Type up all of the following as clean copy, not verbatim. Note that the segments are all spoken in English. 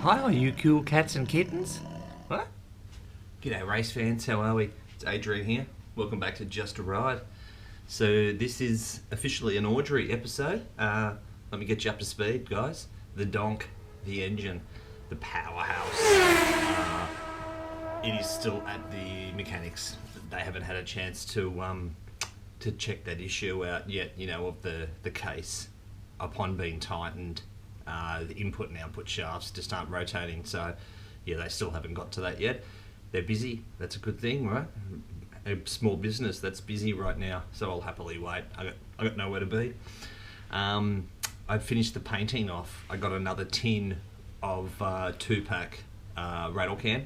Hi, all you cool cats and kittens. What? G'day, race fans. How are we? It's Adrian here. Welcome back to Just a Ride. So this is officially an Audrey episode. Let me get you up to speed, guys. The donk, the engine, the powerhouse. It is still at the mechanics. They haven't had a chance to check that issue out yet. You know, of the case upon being tightened. The input and output shafts just aren't rotating, so yeah, they still haven't got to that yet. They're busy. That's a good thing, right? A small business that's busy right now, so I'll happily wait. I got nowhere to be. I finished the painting off. I got another tin of 2-pack rattle can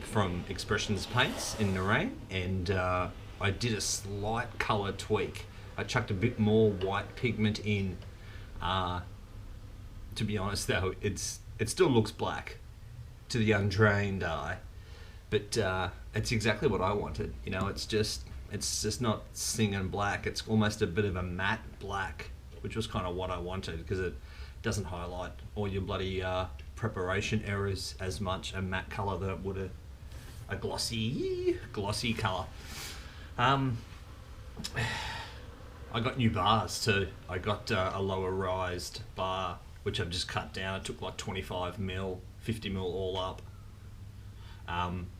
from Expressions Paints in Narain, and I did a slight colour tweak. I chucked a bit more white pigment in. To be honest though, it still looks black to the untrained eye, but it's exactly what I wanted. You know, it's just not singing black. It's almost a bit of a matte black, which was kind of what I wanted because it doesn't highlight all your bloody preparation errors as much a matte colour than it would a glossy colour. I got new bars too. I got a lower rised bar, which I've just cut down. It took like 25mm, 50mm all up.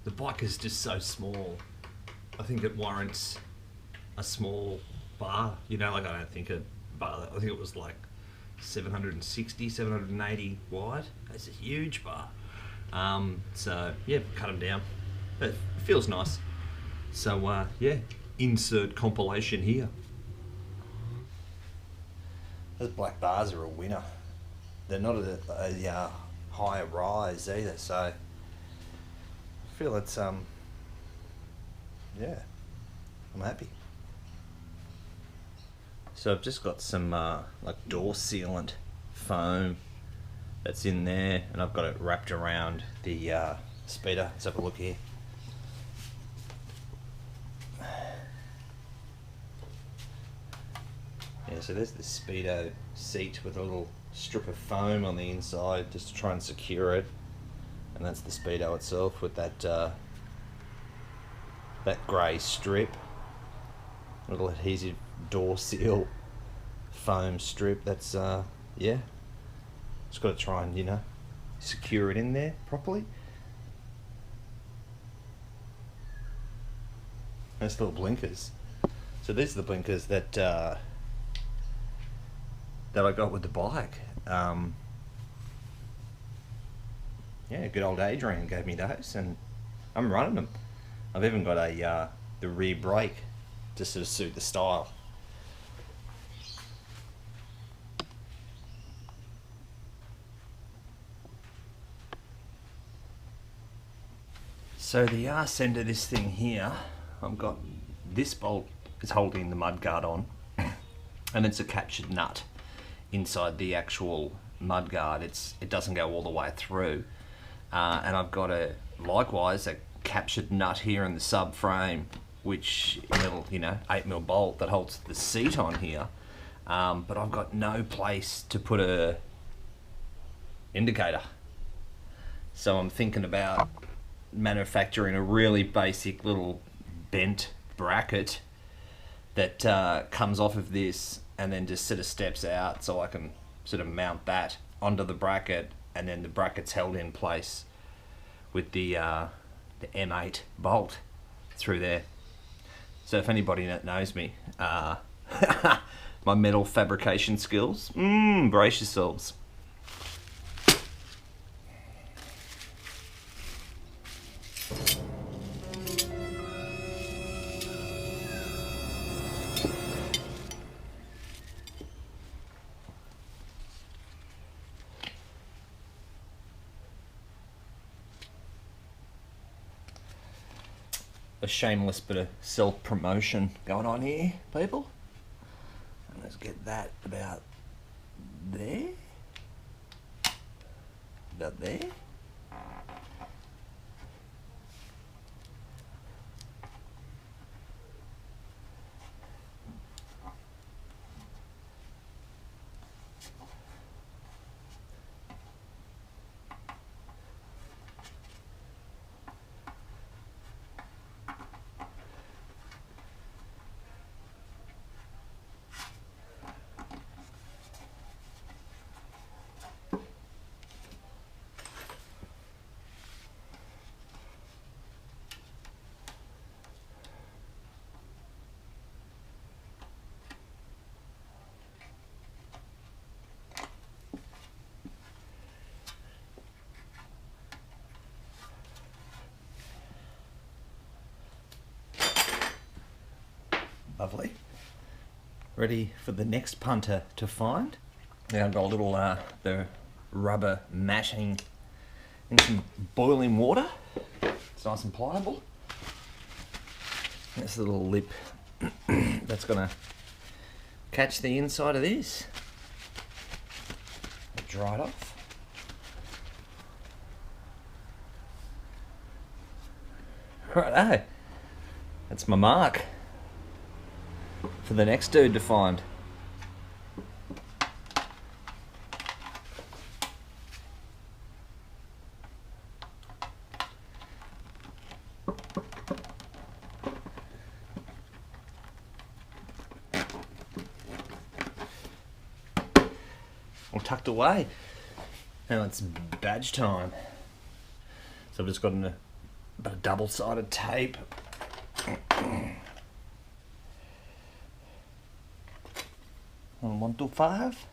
The bike is just so small. I think it warrants a small bar. You know, like I don't think a bar, I think it was like 760, 780 wide. That's a huge bar. So yeah, cut them down. But it feels nice. So yeah, insert compilation here. Those black bars are a winner. They're not a higher rise either, so I feel it's yeah, I'm happy. So I've just got some like door sealant foam that's in there, and I've got it wrapped around the speeder. Let's have a look here. Yeah, so there's the Speedo seat with a little strip of foam on the inside just to try and secure it, and that's the Speedo itself with that grey strip, little adhesive door seal foam strip. That's yeah, just got to try and secure it in there properly. Nice little blinkers. So these are the blinkers that I got with the bike. Yeah, good old Adrian gave me those, and I'm running them. I've even got the rear brake to sort of suit the style. So the arse end of this thing here, I've got this bolt is holding the mudguard on, and it's a captured nut inside the actual mudguard. It doesn't go all the way through, and I've got likewise a captured nut here in the subframe, which little 8mm bolt that holds the seat on here, but I've got no place to put a indicator, so I'm thinking about manufacturing a really basic little bent bracket that comes off of this and then just sort of steps out, so I can sort of mount that onto the bracket, and then the bracket's held in place with the M8 bolt through there. So if anybody that knows me, my metal fabrication skills, brace yourselves. A shameless bit of self-promotion going on here, people. And let's get that about there. About there. Lovely. Ready for the next punter to find. Now I've got a little the rubber matting in some boiling water. It's nice and pliable. There's a little lip that's gonna catch the inside of this. Dry it off. Righto. That's my mark for the next dude to find. All tucked away. Now it's badge time. So I've just got a double-sided tape. On 1 to 5.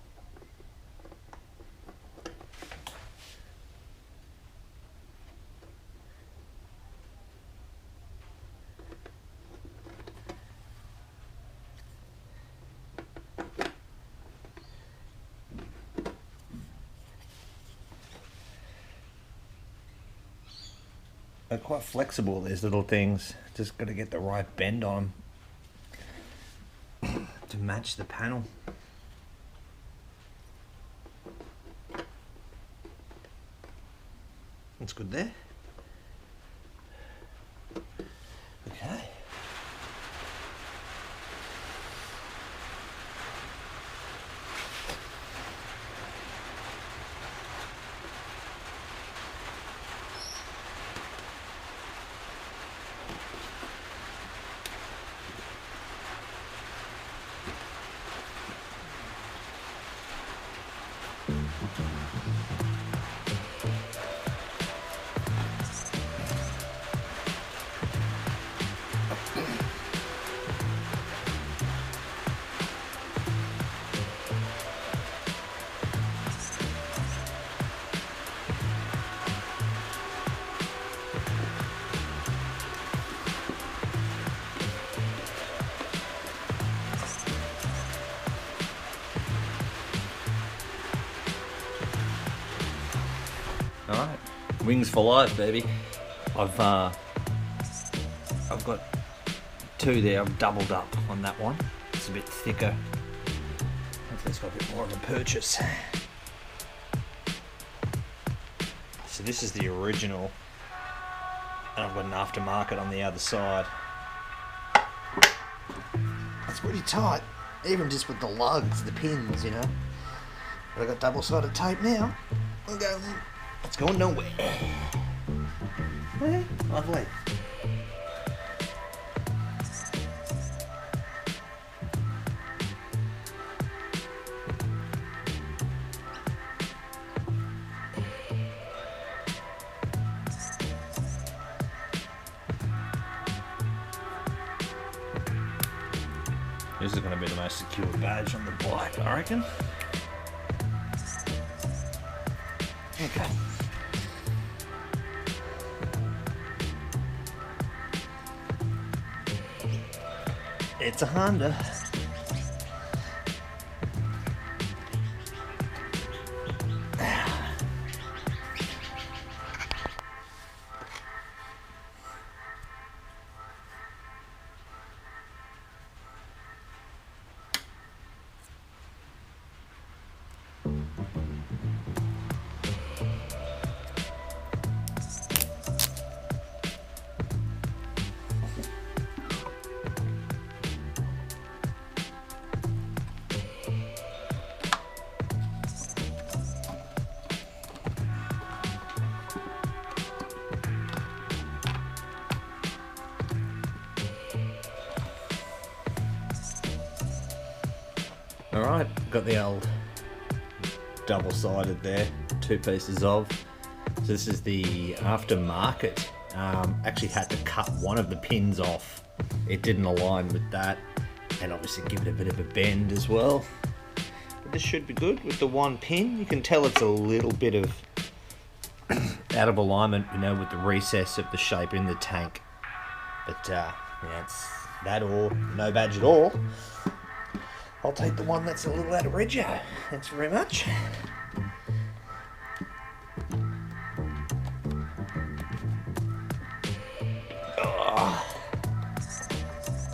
They're quite flexible, these little things. Just got to get the right bend on them to match the panel. That's good there. Okay. Alright, wings for life, baby. I've got 2 there. I've doubled up on that one. It's a bit thicker. Hopefully it's got a bit more of a purchase. So this is the original, and I've got an aftermarket on the other side. It's pretty tight, even just with the lugs, the pins, you know. But I've got double-sided tape now. It's going nowhere. Hey, lovely. This is going to be the most secure badge on the bike, I reckon. Okay. It's a Honda. Alright, got the old double-sided there, 2 pieces of. So this is the aftermarket. Actually had to cut one of the pins off. It didn't align with that, and obviously give it a bit of a bend as well. But this should be good with the 1 pin. You can tell it's a little bit of out of alignment, you know, with the recess of the shape in the tank. But yeah, That or no badge at all. I'll take the one that's a little out of rego. Thanks very much. Oh.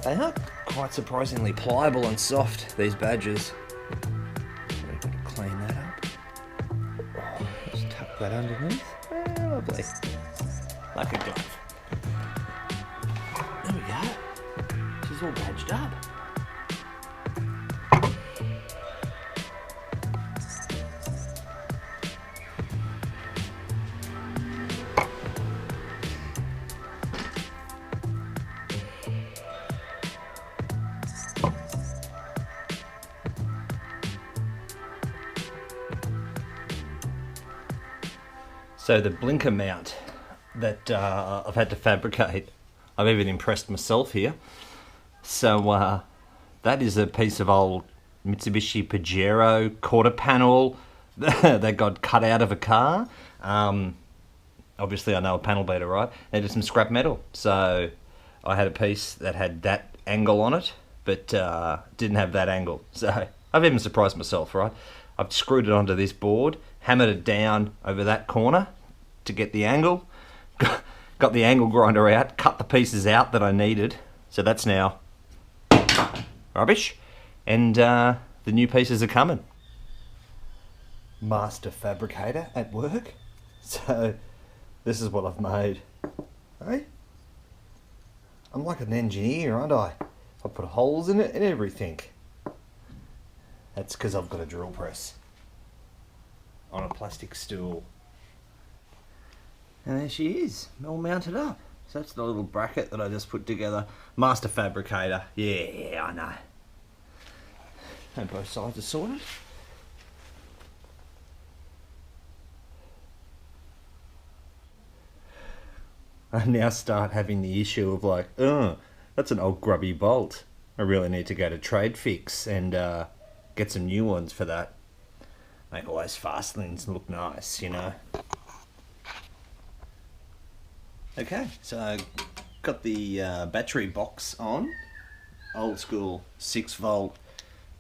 They are quite surprisingly pliable and soft, these badges. I've got to clean that up. Oh, just tuck that underneath. Oh, lovely. Like a glove. There we go. She's all badged up. So the blinker mount that I've had to fabricate, I've even impressed myself here. So that is a piece of old Mitsubishi Pajero quarter panel that got cut out of a car. Obviously I know a panel beater, right? They did some scrap metal. So I had a piece that had that angle on it, but didn't have that angle. So I've even surprised myself, right? I've screwed it onto this board, hammered it down over that corner to get the angle, got the angle grinder out, cut the pieces out that I needed, so that's now rubbish, and the new pieces are coming. Master fabricator at work, so this is what I've made. Hey, I'm like an engineer, aren't I? I put holes in it and everything. That's because I've got a drill press on a plastic stool. And there she is, all mounted up. So that's the little bracket that I just put together. Master fabricator, yeah, I know. And both sides are sorted. I now start having the issue of like, that's an old grubby bolt. I really need to go to Trade Fix and get some new ones for that. Make all those fastenings look nice, you know. Okay, so got the battery box on. Old school 6-volt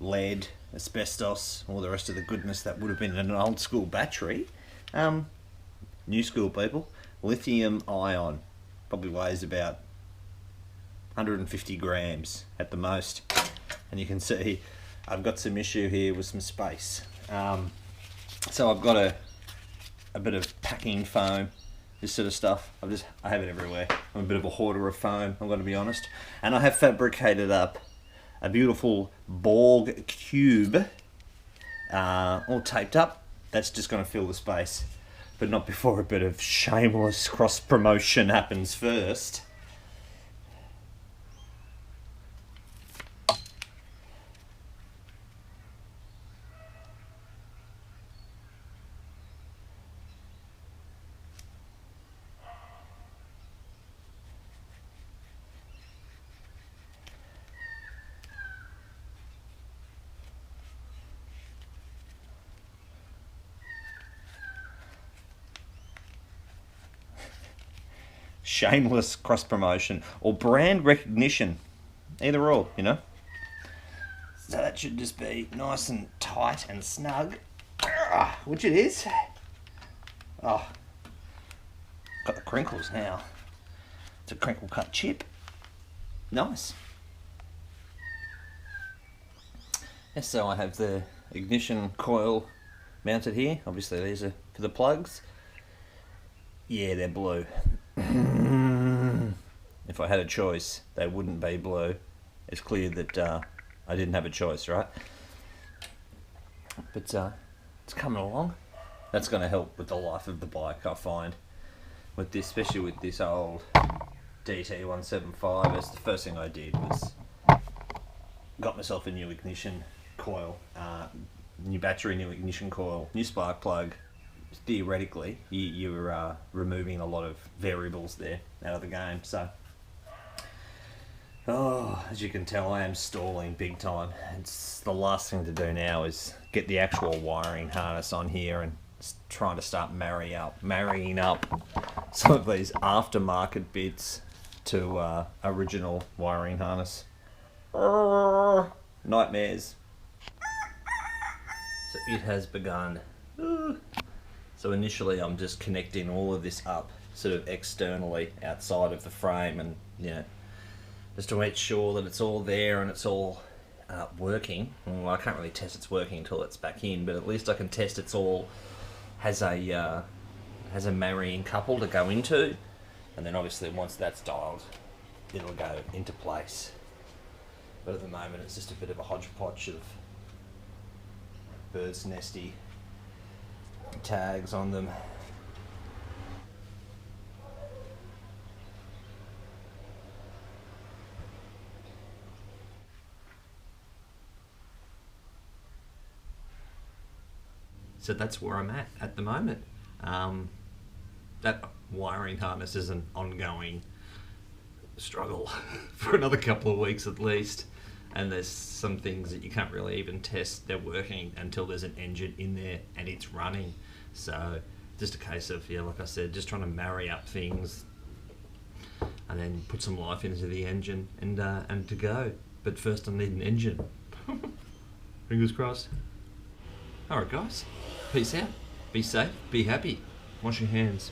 lead, asbestos, all the rest of the goodness that would have been in an old school battery. New school people, lithium ion, probably weighs about 150 grams at the most. And you can see I've got some issue here with some space. So I've got a bit of packing foam, this sort of stuff. I have it everywhere. I'm a bit of a hoarder of foam, I'm going to be honest. And I have fabricated up a beautiful Borg cube, all taped up. That's just going to fill the space, but not before a bit of shameless cross promotion happens first. Shameless cross promotion or brand recognition, either or, you know. So that should just be nice and tight and snug, which it is. Oh, got the crinkles now. It's a crinkle cut chip. Nice. Yes, so I have the ignition coil mounted here. Obviously these are for the plugs. Yeah, they're blue. If I had a choice, they wouldn't be blue. It's clear that I didn't have a choice, right? But it's coming along. That's going to help with the life of the bike, I find. With this, especially with this old DT175, that's the first thing I did was got myself a new ignition coil, new battery, new ignition coil, new spark plug. Theoretically, you're removing a lot of variables there out of the game. So, as you can tell, I am stalling big time. It's the last thing to do now is get the actual wiring harness on here and trying to start marrying up some of these aftermarket bits to original wiring harness. Nightmares. So it has begun. So initially I'm just connecting all of this up sort of externally outside of the frame, and just to make sure that it's all there and it's all working. Well, I can't really test it's working until it's back in, but at least I can test it's all has a marrying couple to go into, and then obviously once that's dialed it'll go into place. But at the moment it's just a bit of a hodgepodge of bird's nesty tags on them. So that's where I'm at the moment. That wiring harness is an ongoing struggle for another couple of weeks at least, and there's some things that you can't really even test they're working until there's an engine in there and it's running. So just a case of, like I said, just trying to marry up things and then put some life into the engine and to go. But first I need an engine. Fingers crossed. Alright guys, peace out, be safe, be happy, wash your hands.